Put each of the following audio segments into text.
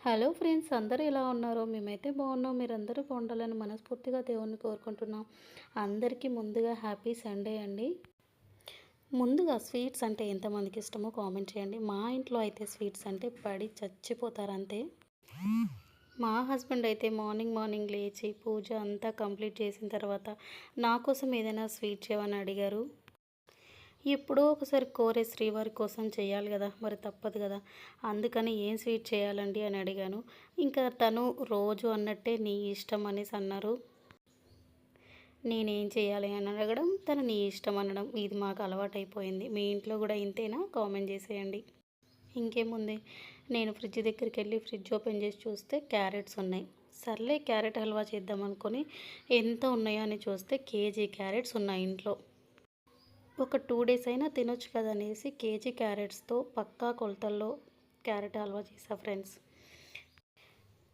Hello friends, అందరూ ఎలా ఉన్నారో? మేమైతే బాగున్నాం. మీరందరూ బాగుండాలని మనస్ఫూర్తిగా దేవుణ్ణి కోరుకుంటున్నాం. అందరికీ ముందుగా హ్యాపీ సండే అండి. ముందుగా స్వీట్స్ అంటే ఎంతమందికి ఇష్టమో కామెంట్ చేయండి. మా ఇంట్లో అయితే స్వీట్స్ అంటే పడి చచ్చిపోతారు అంతే. మా హస్బెండ్ అయితే మార్నింగ్ మార్నింగ్ లేచి పూజ అంతా కంప్లీట్ చేసిన తర్వాత నా కోసం ఏదైనా స్వీట్ చేయమని అడిగారు. ఎప్పుడో ఒకసారి కోరే శ్రీవారి కోసం చేయాలి కదా, మరి తప్పదు కదా. అందుకని ఏం స్వీట్ చేయాలండి అని అడిగాను. ఇంకా తను రోజు అన్నట్టే నీ ఇష్టం అనేసి అన్నారు. నేనేం చేయాలి అని అడగడం, తను నీ ఇష్టం అనడం, ఇది మాకు అలవాటైపోయింది. మీ ఇంట్లో కూడా ఇంతేనా? కామెంట్ చేసేయండి. ఇంకేముంది, నేను ఫ్రిడ్జ్ దగ్గరికి వెళ్ళి ఫ్రిడ్జ్ ఓపెన్ చేసి చూస్తే క్యారెట్స్ ఉన్నాయి. సర్లే క్యారెట్ హల్వా చేద్దాం అనుకొని ఎంత ఉన్నాయో అని చూస్తే కేజీ క్యారెట్స్ ఉన్నాయి ఇంట్లో. ఒక 2 డేస్ అయినా తినొచ్చు కదా అనేసి కేజీ క్యారెట్స్తో పక్కా కొలతల్లో క్యారెట్ హల్వా చేసా ఫ్రెండ్స్.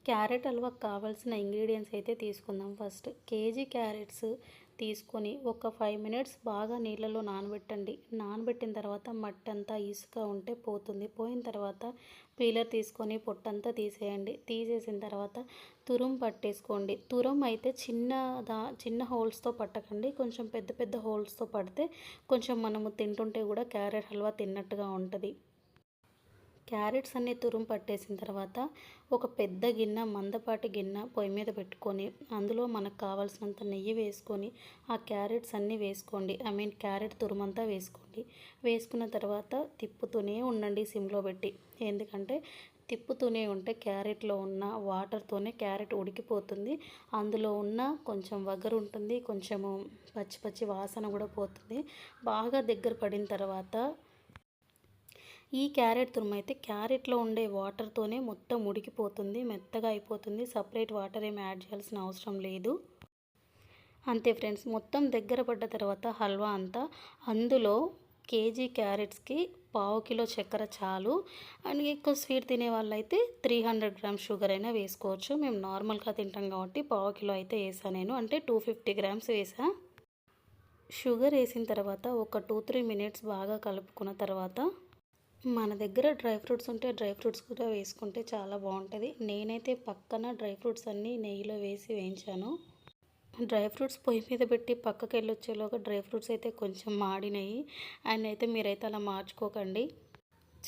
క్యారెట్ హల్వాకి కావాల్సిన ఇంగ్రీడియంట్స్ అయితే తీసుకుందాం. ఫస్ట్ కేజీ క్యారెట్స్ తీసుకొని ఒక 5 మినిట్స్ బాగా నీళ్ళలో నానబెట్టండి. నానబెట్టిన తర్వాత మట్టి అంతా ఇసుక ఉంటే పోతుంది. పోయిన తర్వాత పీలర్ తీసుకొని పొట్టంతా తీసేయండి. తీసేసిన తర్వాత తురుము పట్టేసుకోండి. తురుము అయితే చిన్న హోల్స్తో పట్టకండి, కొంచెం పెద్ద పెద్ద హోల్స్తో పడితే కొంచెం మనము తింటుంటే కూడా క్యారెట్ హల్వా తిన్నట్టుగా ఉంటుంది. క్యారెట్స్ అన్నీ తురుము పట్టేసిన తర్వాత ఒక పెద్ద గిన్నె, మందపాటి గిన్నె పొయ్యి మీద పెట్టుకొని అందులో మనకు కావాల్సినంత నెయ్యి వేసుకొని ఆ క్యారెట్స్ అన్నీ వేసుకోండి. క్యారెట్ తురుమంతా వేసుకోండి. వేసుకున్న తర్వాత తిప్పుతూనే ఉండండి సిమ్లో పెట్టి. ఎందుకంటే తిప్పుతూనే ఉంటే క్యారెట్లో ఉన్న వాటర్తోనే క్యారెట్ ఉడికిపోతుంది. అందులో ఉన్న కొంచెం వగరు ఉంటుంది, కొంచెము పచ్చి పచ్చి వాసన కూడా పోతుంది. బాగా దగ్గర పడిన తర్వాత ఈ క్యారెట్ తురుము అయితే క్యారెట్లో ఉండే వాటర్తోనే మొత్తం ఉడికిపోతుంది, మెత్తగా అయిపోతుంది. సపరేట్ వాటర్ ఏమి యాడ్ చేయాల్సిన అవసరం లేదు. అంతే ఫ్రెండ్స్. మొత్తం దగ్గర పడ్డ తర్వాత హల్వా అంతా అందులో కేజీ క్యారెట్స్కి 1/2 కిలో చక్కెర చాలు. అండ్ ఎక్కువ స్వీట్ తినే వాళ్ళైతే 300 గ్రామ్స్ షుగర్ అయినా వేసుకోవచ్చు. మేము నార్మల్గా తింటాం కాబట్టి 1/2 కిలో అయితే వేసాను నేను, అంటే 250 గ్రామ్స్ వేసా. షుగర్ వేసిన తర్వాత ఒక 2-3 మినిట్స్ బాగా కలుపుకున్న తర్వాత మన దగ్గర డ్రై ఫ్రూట్స్ ఉంటే డ్రై ఫ్రూట్స్ కూడా వేసుకుంటే చాలా బాగుంటుంది. నేనైతే పక్కన డ్రై ఫ్రూట్స్ అన్నీ నెయ్యిలో వేసి వేయించాను. డ్రై ఫ్రూట్స్ పొయ్యి మీద పెట్టి పక్కకి వెళ్ళొచ్చేలోగా డ్రై ఫ్రూట్స్ అయితే కొంచెం మాడినాయి. అండ్ అయితే మీరైతే అలా మార్చుకోకండి.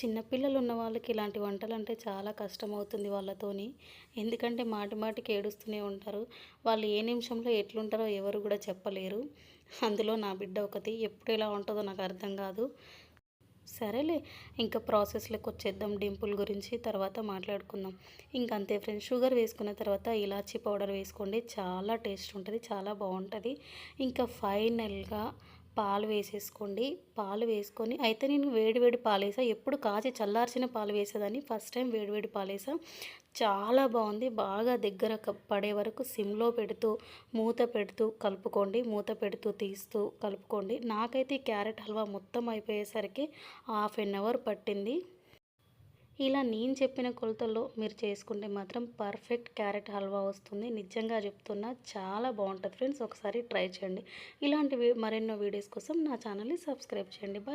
చిన్నపిల్లలు ఉన్న వాళ్ళకి ఇలాంటి వంటలు అంటే చాలా కష్టమవుతుంది వాళ్ళతోని. ఎందుకంటే మాటి మాటికి ఏడుస్తూనే ఉంటారు. వాళ్ళు ఏ నిమిషంలో ఎట్లుంటారో ఎవరు కూడా చెప్పలేరు. అందులో నా బిడ్డ ఒకటి, ఎప్పుడు ఎలా ఉంటుందో నాకు అర్థం కాదు. సరేలే, ఇంకా ప్రాసెస్లోకి వచ్చేద్దాం. డింపుల్ గురించి తర్వాత మాట్లాడుకుందాం. ఇంకంతే ఫ్రెండ్స్. షుగర్ వేసుకున్న తర్వాత ఇలాచీ పౌడర్ వేసుకోండి. చాలా టేస్ట్ ఉంటుంది, చాలా బాగుంటుంది. ఇంకా ఫైనల్గా పాలు వేసేసుకోండి. పాలు వేసుకొని అయితే నేను వేడివేడి పాలు వేసా. ఎప్పుడు కాచి చల్లార్చిన పాలు వేసేదాన్ని, ఫస్ట్ టైం వేడివేడి పాలు వేసా. చాలా బాగుంది. బాగా దగ్గర పడే వరకు సిమ్లో పెడుతూ మూత పెడుతూ కలుపుకోండి. మూత పెడుతూ తీస్తూ కలుపుకోండి. నాకైతే ఈ క్యారెట్ హల్వా మొత్తం అయిపోయేసరికి 1/2 అవర్ పట్టింది. ఇలా నేను చెప్పిన కొలతల్లో మీరు చేసుకుంటే మాత్రం పర్ఫెక్ట్ క్యారెట్ హల్వా వస్తుంది. నిజంగా చెప్తున్నా, చాలా బాగుంటుంది ఫ్రెండ్స్. ఒకసారి ట్రై చేయండి. ఇలాంటి మరెన్నో వీడియోస్ కోసం నా ఛానల్ని సబ్స్క్రైబ్ చేయండి. బాయ్.